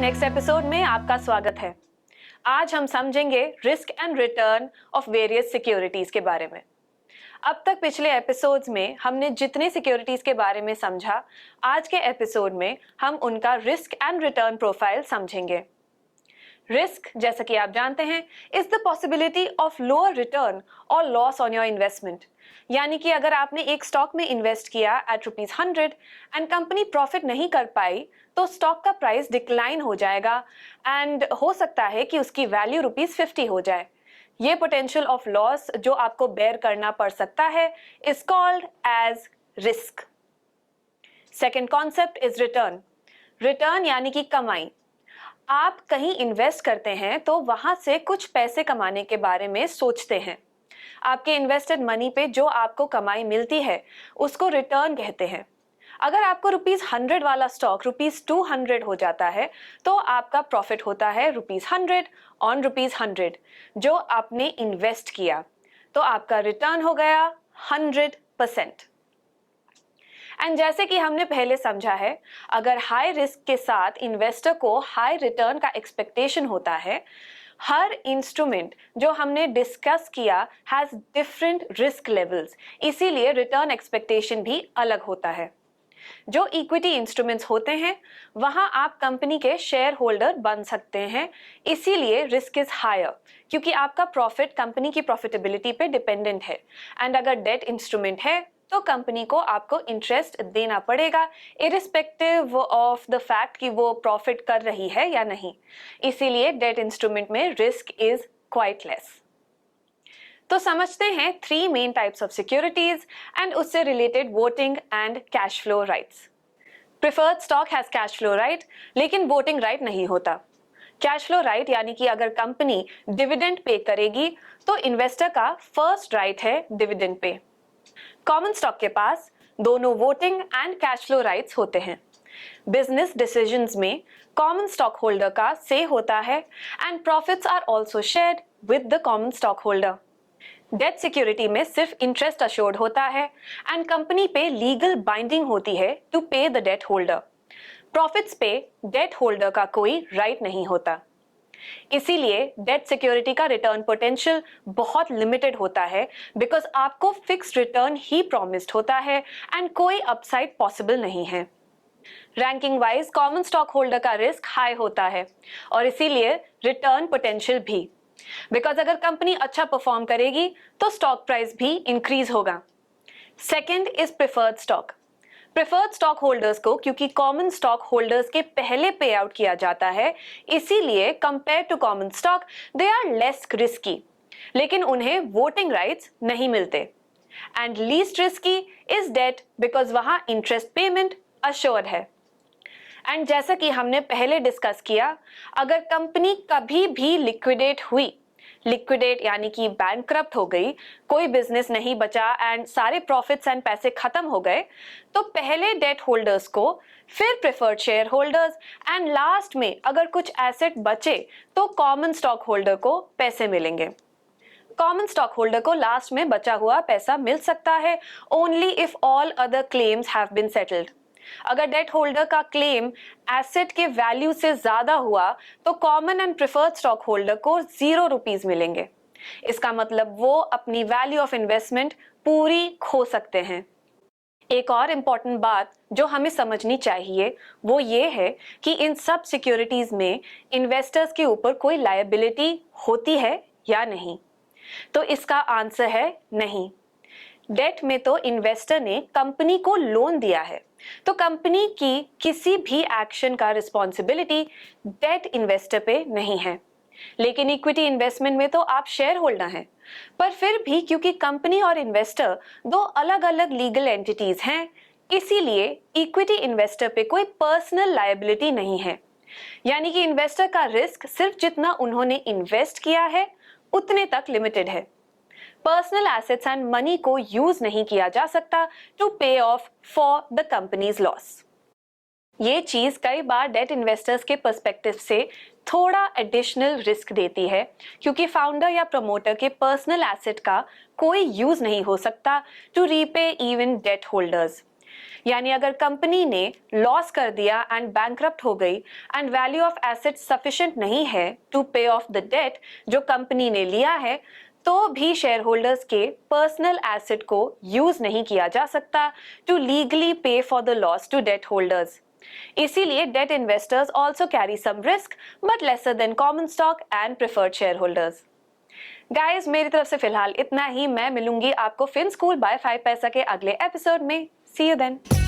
Next episode में आपका स्वागत है। आज हम समझेंगे risk and return of various securities के बारे में। अब तक पिछले एपिसोड्स में हमने जितने सिक्योरिटीज के बारे में समझा, आज के एपिसोड में हम उनका रिस्क एंड रिटर्न प्रोफाइल समझेंगे। रिस्क, जैसा कि आप जानते हैं, is the possibility of lower return और लॉस ऑन योर इन्वेस्टमेंट। यानी कि अगर आपने एक स्टॉक में इन्वेस्ट किया एट ₹100 एंड कंपनी प्रॉफिट नहीं कर पाई, तो स्टॉक का प्राइस डिक्लाइन हो जाएगा एंड हो सकता है कि उसकी वैल्यू ₹50 हो जाए। ये पोटेंशियल ऑफ लॉस जो आपको बेयर करना पड़ सकता है is called as risk. Second concept is return. Return यानी कि कमाई। आप कहीं इन्वेस्ट करते हैं तो वहां से कुछ पैसे कमाने के बारे में सोचते हैं। आपके इन्वेस्टेड मनी पे जो आपको कमाई मिलती है उसको रिटर्न कहते हैं। अगर आपको ₹100 वाला स्टॉक ₹200 हो जाता है तो आपका प्रॉफिट होता है ₹100 ऑन ₹100 जो आपने इन्वेस्ट किया, तो आपका रिटर्न हो गया 100%। एंड जैसे कि हमने पहले समझा है, अगर हाई रिस्क के साथ इन्वेस्टर को हाई रिटर्न का एक्सपेक्टेशन होता है, हर इंस्ट्रूमेंट जो हमने डिस्कस किया हैज डिफरेंट रिस्क लेवल्स, इसीलिए रिटर्न एक्सपेक्टेशन भी अलग होता है। जो इक्विटी इंस्ट्रूमेंट्स होते हैं वहां आप कंपनी के शेयर होल्डर बन सकते हैं, इसीलिए रिस्क इज हायर क्योंकि आपका प्रॉफिट कंपनी की प्रॉफिटेबिलिटी पे डिपेंडेंट है। एंड अगर डेट इंस्ट्रूमेंट है तो कंपनी को आपको इंटरेस्ट देना पड़ेगा इरिस्पेक्टिव ऑफ द फैक्ट कि वो प्रॉफिट कर रही है या नहीं, इसीलिए डेट इंस्ट्रूमेंट में रिस्क इज क्वाइट लेस। तो समझते हैं 3 main types of securities and उससे related voting and cash flow rights. Preferred stock has cash flow right, लेकिन वोटिंग राइट नहीं होता। कैश फ्लो राइट यानी कि अगर कंपनी डिविडेंड पे करेगी तो इन्वेस्टर का फर्स्ट राइट है डिविडेंड पे। कॉमन स्टॉक के पास दोनों voting and cash flow rights होते हैं। बिजनेस डिसीजंस में कॉमन स्टॉक होल्डर का से होता है and profits are also shared with the common stock holder. Debt security में सिर्फ इंटरेस्ट अश्योर्ड होता है एंड कंपनी पे लीगल बाइंडिंग होती है to pay the debt holder. Profits पे डेट होल्डर का कोई राइट नहीं होता, इसीलिए डेट सिक्योरिटी का रिटर्न पोटेंशियल बहुत लिमिटेड होता है बिकॉज आपको फिक्स्ड रिटर्न ही प्रॉमिस्ड होता है एंड कोई अपसाइड पॉसिबल नहीं है। Ranking wise common stock holder का रिस्क हाई होता है और इसीलिए रिटर्न पोटेंशियल भी, बिकॉज अगर कंपनी अच्छा परफॉर्म करेगी तो स्टॉक प्राइस भी इंक्रीज होगा। Second is preferred stock. Preferred stock holders को क्योंकि कॉमन स्टॉक होल्डर्स के पहले पे आउट किया जाता है, इसीलिए compare to common stock they are less risky, लेकिन उन्हें वोटिंग राइट्स नहीं मिलते। And least risky is debt because वहां इंटरेस्ट पेमेंट अश्योर्ड है। एंड जैसा कि हमने पहले डिस्कस किया, अगर कंपनी कभी भी लिक्विडेट हुई, लिक्विडेट यानी कि बैंकक्रप्ट हो गई, कोई बिजनेस नहीं बचा एंड सारे प्रॉफिट्स एंड पैसे खत्म हो गए, तो पहले डेट होल्डर्स को, फिर preferred share holders and last में अगर कुछ एसेट बचे तो कॉमन स्टॉक होल्डर को पैसे मिलेंगे। कॉमन स्टॉक होल्डर को लास्ट में बचा हुआ पैसा मिल सकता है only if all other claims have been settled. अगर डेट होल्डर का क्लेम एसेट के वैल्यू से ज्यादा हुआ तो common and preferred stock holder को ₹0 मिलेंगे। इसका मतलब वो अपनी वैल्यू ऑफ इन्वेस्टमेंट पूरी खो सकते हैं। एक और इम्पॉर्टेंट बात जो हमें समझनी चाहिए वो ये है कि इन सब सिक्योरिटीज में इन्वेस्टर्स के ऊपर कोई लायबिलिटी होती है या नहीं, तो इसका आंसर है नहीं। डेट में तो इन्वेस्टर ने कंपनी को लोन दिया है, तो कंपनी की किसी भी एक्शन का रिस्पॉन्सिबिलिटी डेट इन्वेस्टर पे नहीं है। लेकिन इक्विटी इन्वेस्टमेंट में तो आप शेयर होल्डर हैं, पर फिर भी क्योंकि कंपनी और इन्वेस्टर दो अलग अलग लीगल एंटिटीज हैं, इसीलिए इक्विटी इन्वेस्टर पे कोई पर्सनल लायबिलिटी नहीं है। यानी कि इन्वेस्टर का रिस्क सिर्फ जितना उन्होंने इन्वेस्ट किया है उतने तक लिमिटेड है। पर्सनल एसेट्स एंड मनी को यूज नहीं किया जा सकता to pay of for the companies loss. ये चीज कई बार डेट इन्वेस्टर्स के पर्सपेक्टिव से थोड़ा एडिशनल रिस्क देती है, क्योंकि फाउंडर या प्रमोटर के पर्सनल एसेट का कोई यूज नहीं हो सकता to repay even debt holders. यानी अगर कंपनी ने लॉस कर दिया एंड बैंकरप्ट हो गई and value of asset sufficient नहीं है to pay off the debt जो कंपनी ने लिया है, तो भी शेयर होल्डर्स के पर्सनल एसेट को यूज नहीं किया जा सकता to legally pay for the loss to debt holders. इसीलिए debt investors also carry some risk but lesser than common stock and preferred share holders. Guys, मेरी तरफ से फिलहाल इतना ही। मैं मिलूंगी आपको फिन स्कूल बाय 5 पैसा के अगले एपिसोड में। सी यू देन।